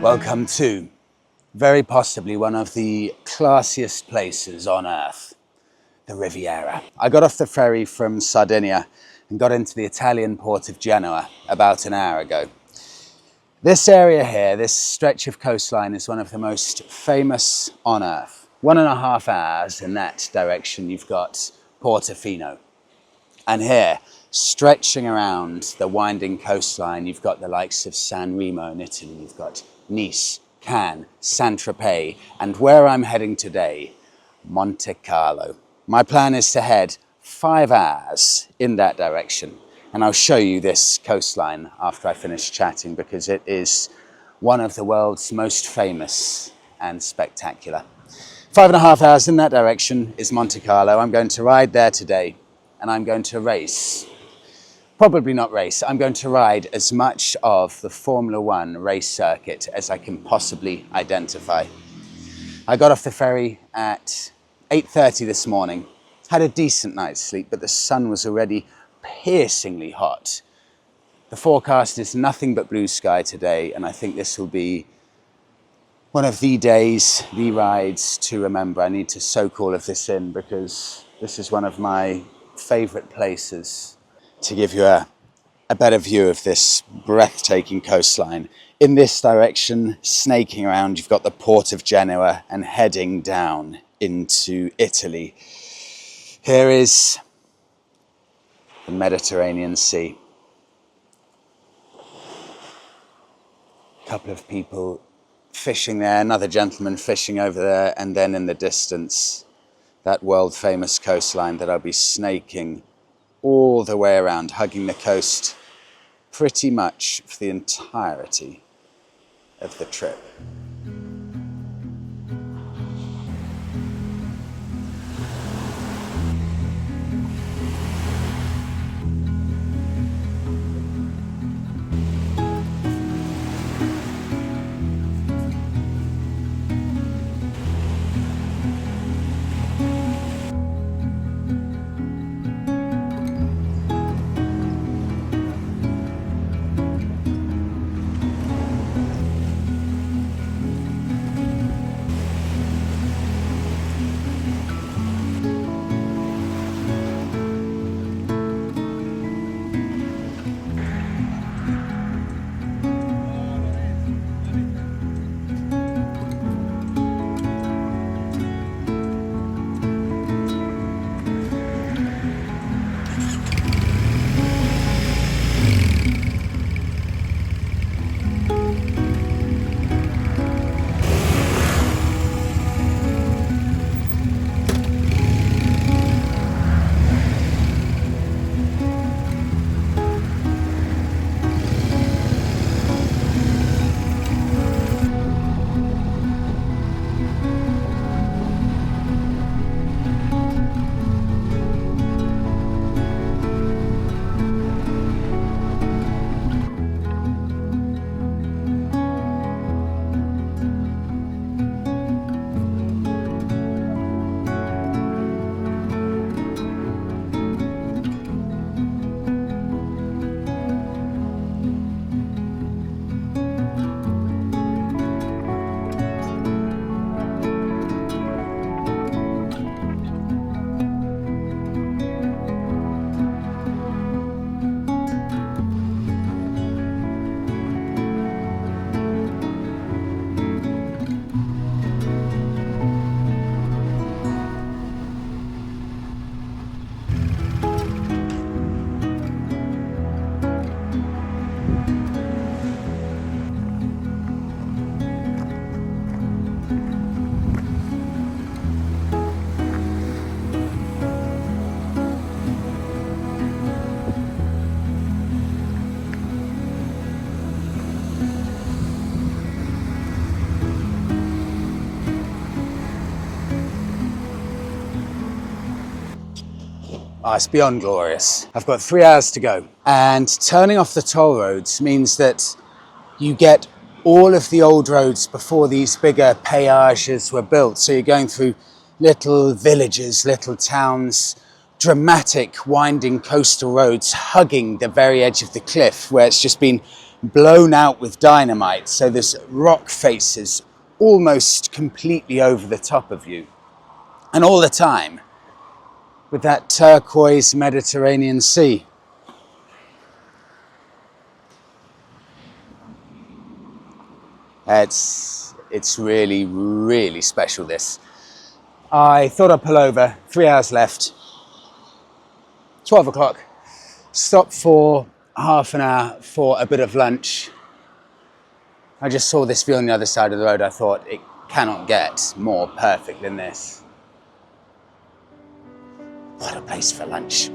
Welcome to very possibly one of the classiest places on earth, the Riviera. I got off the ferry from Sardinia and got into the Italian port of Genoa about an hour ago. This area here, this stretch of coastline, is one of the most famous on earth. 1.5 hours in that direction, you've got Portofino. And here, stretching around the winding coastline, you've got the likes of San Remo in Italy, you've got Nice, Cannes, St Tropez, and where I'm heading today, Monte Carlo. My plan is to head 5 hours in that direction, and I'll show you this coastline after I finish chatting because it is one of the world's most famous and spectacular. 5.5 hours in that direction is Monte Carlo. I'm going to ride there today, and I'm going to race. Probably not race, I'm going to ride as much of the Formula One race circuit as I can possibly identify. I got off the ferry at 8:30 this morning, had a decent night's sleep, but the sun was already piercingly hot. The forecast is nothing but blue sky today, and I think this will be one of the days, the rides to remember. I need to soak all of this in because this is one of my favorite places to give you a better view of this breathtaking coastline. In this direction, snaking around, you've got the port of Genoa and heading down into Italy. Here is the Mediterranean Sea. A couple of people fishing there, another gentleman fishing over there, and then in the distance, that world-famous coastline that I'll be snaking all the way around, hugging the coast pretty much for the entirety of the trip. Oh, it's beyond glorious. I've got 3 hours to go, and turning off the toll roads means that you get all of the old roads before these bigger peages were built. So you're going through little villages, little towns, dramatic winding coastal roads hugging the very edge of the cliff where it's just been blown out with dynamite, so this rock faces almost completely over the top of you. And all the time, with that turquoise Mediterranean Sea. It's really, really special, this. I thought I'd pull over, 3 hours left, 12 o'clock, stop for half an hour for a bit of lunch. I just saw this view on the other side of the road. I thought it cannot get more perfect than this. What a place for lunch.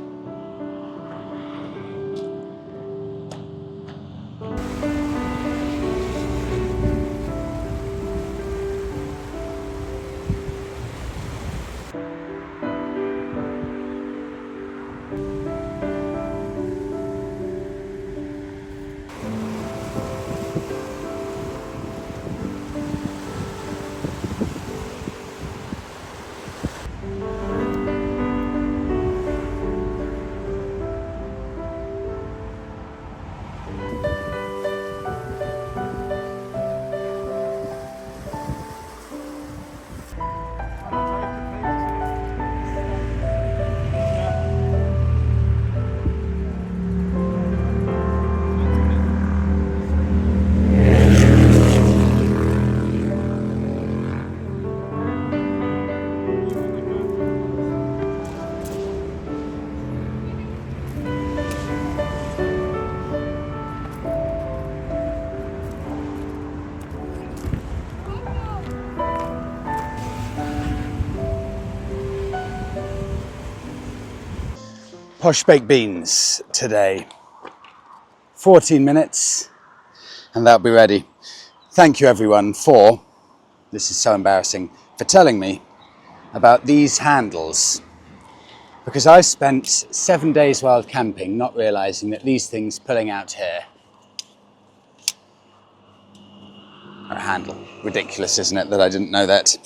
Posh baked beans today. 14 minutes and that'll be ready. Thank you everyone for, this is so embarrassing, for telling me about these handles. Because I spent 7 days wild camping not realizing that these things pulling out here are a handle. Ridiculous, isn't it, that I didn't know that?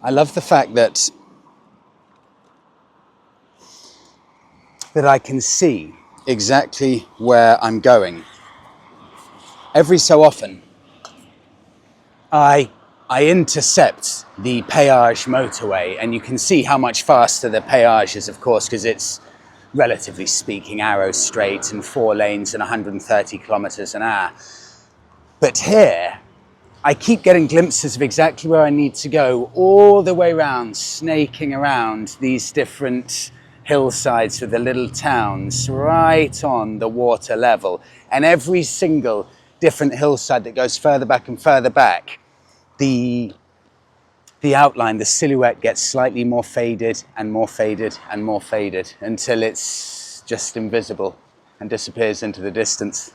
I love the fact that I can see exactly where I'm going. Every so often, I intercept the Péage motorway, and you can see how much faster the Péage is, of course, because it's, relatively speaking, arrow straight and 4 lanes and 130 kilometers an hour. But here, I keep getting glimpses of exactly where I need to go, all the way around, snaking around these different hillsides with the little towns right on the water level. And every single different hillside that goes further back and further back, the outline, the silhouette gets slightly more faded and more faded and more faded until it's just invisible and disappears into the distance.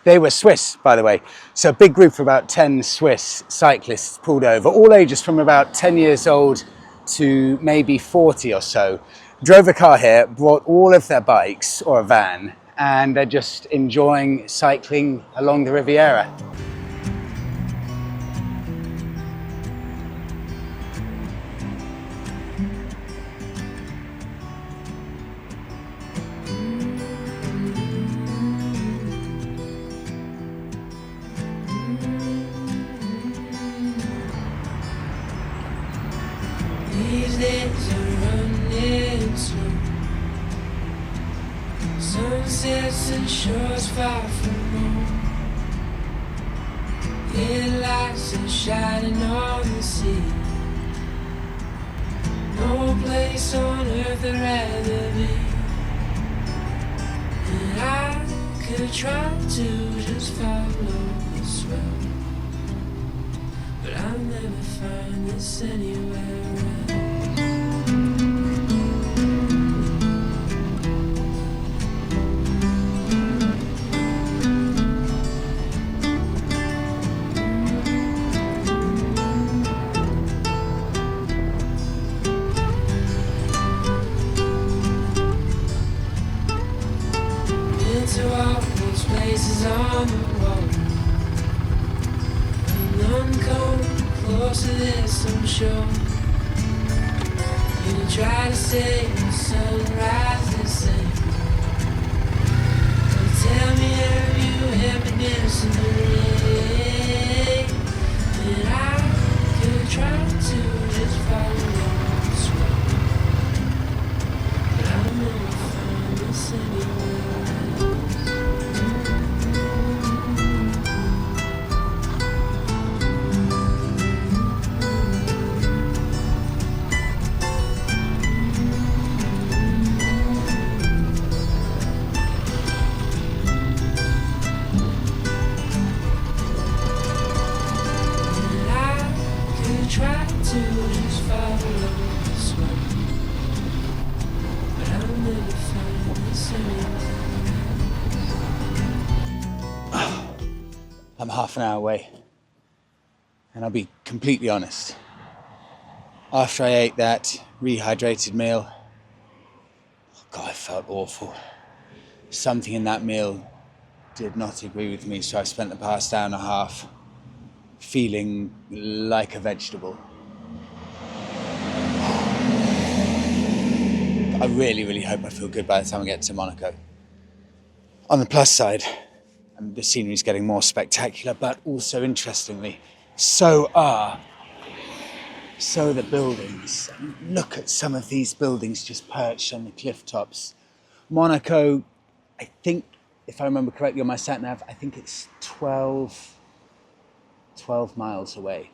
They were Swiss, by the way. So a big group of about 10 Swiss cyclists pulled over, all ages from about 10 years old to maybe 40 or so. Drove a car here, brought all of their bikes, or a van, and they're just enjoying cycling along the Riviera. These days are running slow. Sunsets and shores far from home. Headlights are shining on the sea. No place on earth I'd rather be. And I could try to just follow the swell, but I'll never find this anywhere else. Into all those places on the wall, none come close to this, I'm sure. You try to say the sunrise the same, Tell me, have you ever danced in the rain? And I could try to just follow the sway, but I'll never find this anywhere else. Try to just follow this way, but I'll never find this anywhere. I'm half an hour away, and I'll be completely honest. After I ate that rehydrated meal, God, I felt awful. Something in that meal did not agree with me, so I spent the past hour and a half feeling like a vegetable. I really, really hope I feel good by the time I get to Monaco. On the plus side, the scenery's getting more spectacular, but also interestingly, so the buildings. Look at some of these buildings just perched on the cliff tops. Monaco, I think, if I remember correctly on my sat nav, I think it's 12 miles away.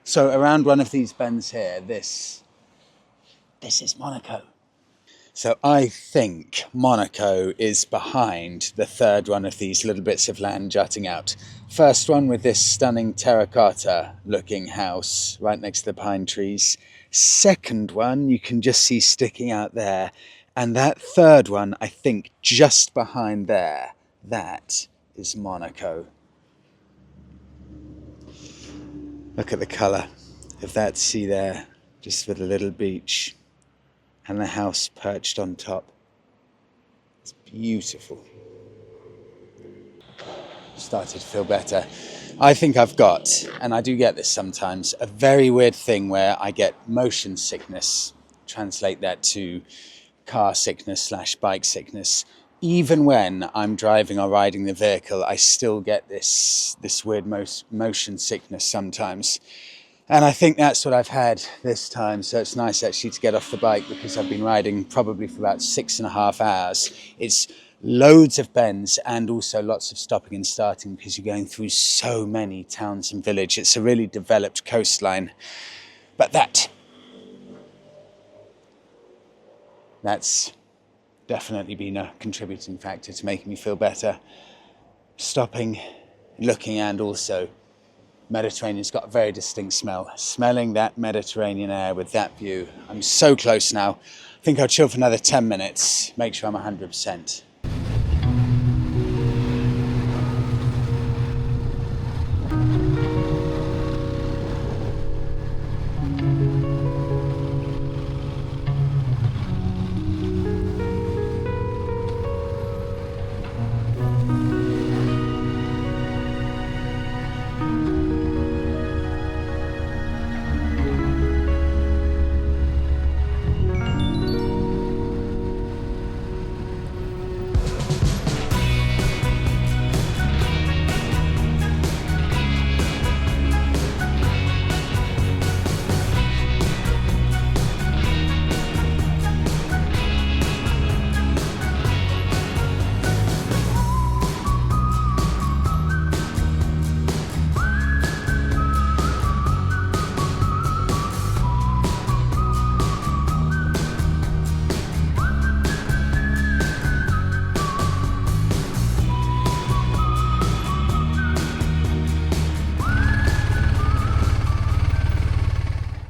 So around one of these bends here, this is Monaco. So I think Monaco is behind the third one of these little bits of land jutting out. First one with this stunning terracotta looking house right next to the pine trees. Second one you can just see sticking out there. And that third one, I think just behind there, that is Monaco. Look at the colour of that sea there, just with a little beach and the house perched on top. It's beautiful. Started to feel better. I think I've got, and I do get this sometimes, a very weird thing where I get motion sickness. Translate that to car sickness / bike sickness. Even when I'm driving or riding the vehicle, I still get this weird motion sickness sometimes. And I think that's what I've had this time. So it's nice actually to get off the bike because I've been riding probably for about 6.5 hours. It's loads of bends and also lots of stopping and starting because you're going through so many towns and villages. It's a really developed coastline. But that's definitely been a contributing factor to making me feel better. Stopping, looking, and also Mediterranean's got a very distinct smell. Smelling that Mediterranean air with that view. I'm so close now. I think I'll chill for another 10 minutes, make sure I'm 100%.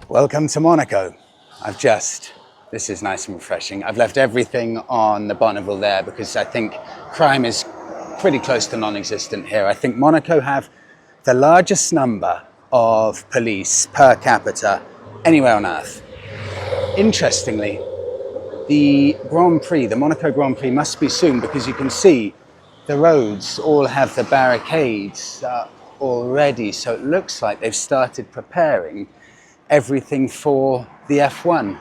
Welcome to Monaco. This is nice and refreshing. I've left everything on the Bonneville there because I think crime is pretty close to non-existent here. I think Monaco have the largest number of police per capita anywhere on earth. Interestingly, the Monaco Grand Prix must be soon because you can see the roads all have the barricades up already. So it looks like they've started preparing everything for the F1.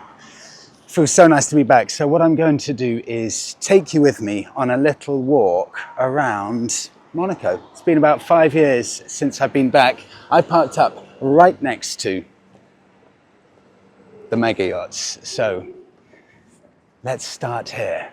Feels so nice to be back. So what I'm going to do is take you with me on a little walk around Monaco. It's been about 5 years since I've been back. I parked up right next to the mega yachts. So let's start here.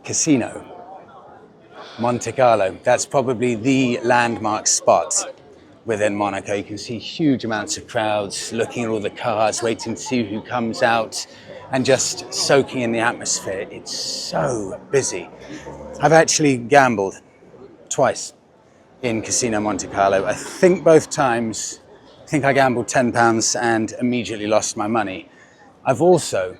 Casino, Monte Carlo. That's probably the landmark spot within Monaco. You can see huge amounts of crowds looking at all the cars, waiting to see who comes out and just soaking in the atmosphere. It's so busy. I've actually gambled twice in Casino Monte Carlo. I think both times, I gambled £10 and immediately lost my money. I've also,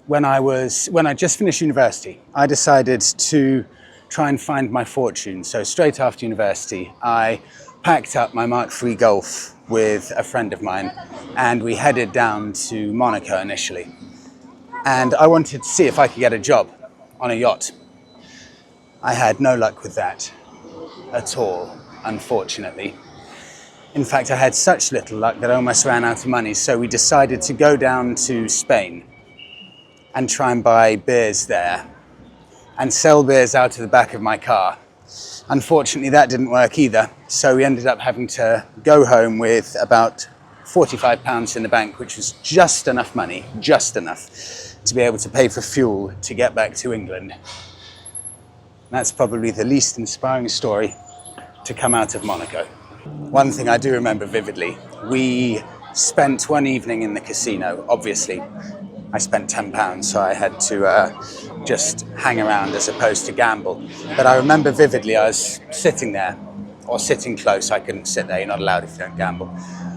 when I just finished university, I decided to try and find my fortune. So straight after university, I packed up my Mark III Golf with a friend of mine and we headed down to Monaco initially. And I wanted to see if I could get a job on a yacht. I had no luck with that at all, unfortunately. In fact, I had such little luck that I almost ran out of money. So we decided to go down to Spain and try and buy beers there and sell beers out of the back of my car. Unfortunately, that didn't work either. So we ended up having to go home with about £45 in the bank, which was just enough money, just enough to be able to pay for fuel to get back to England. That's probably the least inspiring story to come out of Monaco. One thing I do remember vividly, we spent one evening in the casino. Obviously, I spent £10, so I had to just hang around as opposed to gamble. But I remember vividly, I was sitting there, or sitting close. I couldn't sit there, you're not allowed if you don't gamble.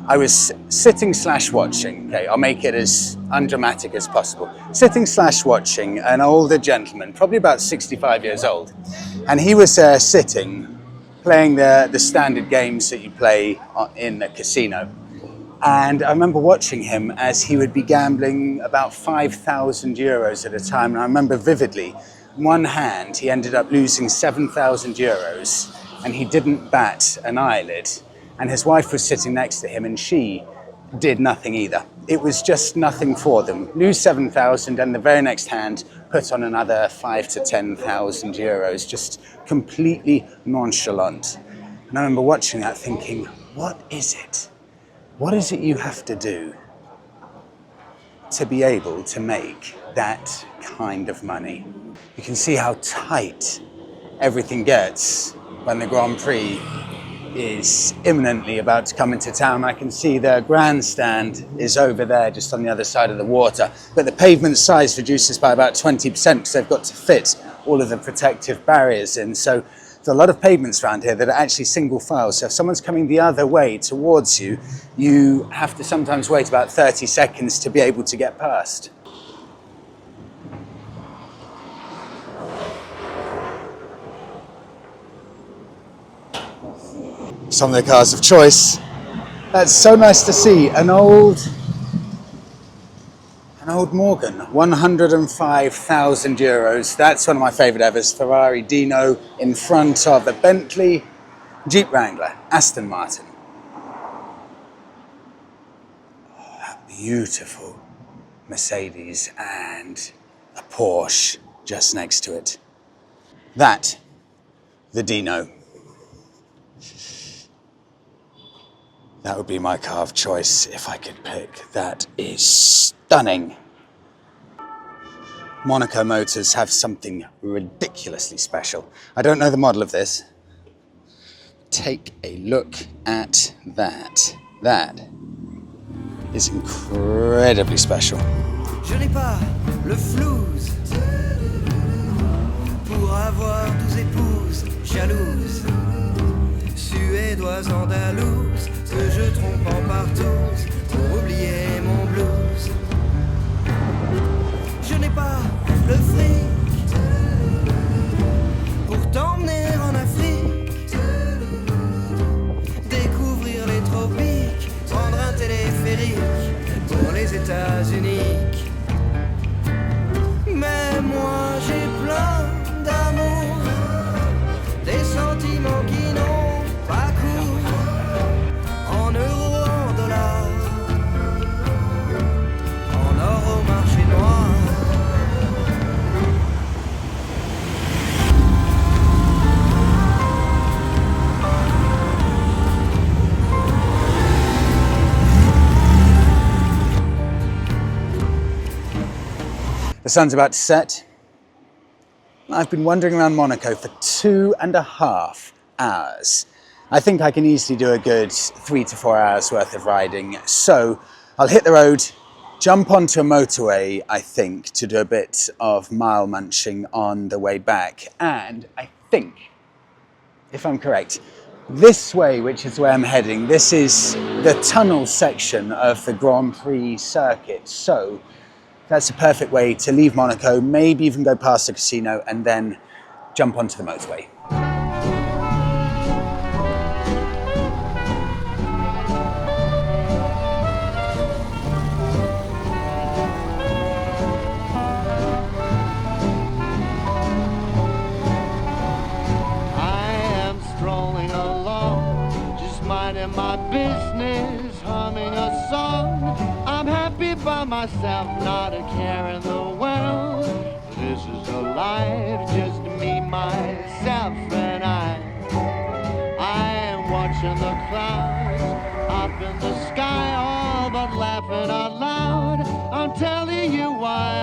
I was sitting/watching, okay, I'll make it as undramatic as possible. Sitting/watching an older gentleman, probably about 65 years old. And he was sitting, playing the standard games that you play in the casino. And I remember watching him as he would be gambling about 5,000 euros at a time. And I remember vividly, in one hand, he ended up losing 7,000 euros and he didn't bat an eyelid. And his wife was sitting next to him and she did nothing either. It was just nothing for them. Lose 7,000 and the very next hand put on another 5,000 to 10,000 euros, just completely nonchalant. And I remember watching that thinking, what is it? What is it you have to do to be able to make that kind of money? You can see how tight everything gets when the Grand Prix is imminently about to come into town. I can see the grandstand is over there just on the other side of the water, but the pavement size reduces by about 20% because they've got to fit all of the protective barriers in. So There's a lot of pavements around here that are actually single file, so if someone's coming the other way towards you, you have to sometimes wait about 30 seconds to be able to get past. Some of the cars of choice. That's so nice to see. An old Morgan, 105,000 euros. That's one of my favourite evers. Ferrari Dino in front of the Bentley, Jeep Wrangler, Aston Martin. Oh, that beautiful Mercedes and a Porsche just next to it. That, the Dino. That would be my car of choice if I could pick. That is stunning. Monaco Motors have something ridiculously special. I don't know the model of this. Take a look at that. That is incredibly special. Je n'ai pas le flouze pour avoir 12 épouses jalouses, suédoises andalouses, que je trompe en partouze pour oublier mon blues. Je n'ai pas le fric pour t'emmener en Afrique, découvrir les tropiques, prendre un téléphérique pour les États-Unis. Mais moi j'ai plein d'amour, des sentiments qui n'ont pas cours, en euros, en dollars, en or au marché noir. The sun's about to set. I've been wandering around Monaco for 2.5 hours. I think I can easily do a good 3 to 4 hours worth of riding. So I'll hit the road, jump onto a motorway, I think, to do a bit of mile munching on the way back. And I think, if I'm correct, this way, which is where I'm heading, this is the tunnel section of the Grand Prix circuit. So that's a perfect way to leave Monaco, maybe even go past the casino and then jump onto the motorway. I am strolling along, just minding my business, humming a song. I'm happy by myself, not a care in the world. This is a life, just me, myself, and I am watching the clouds up in the sky, all but laughing out loud. I'm telling you why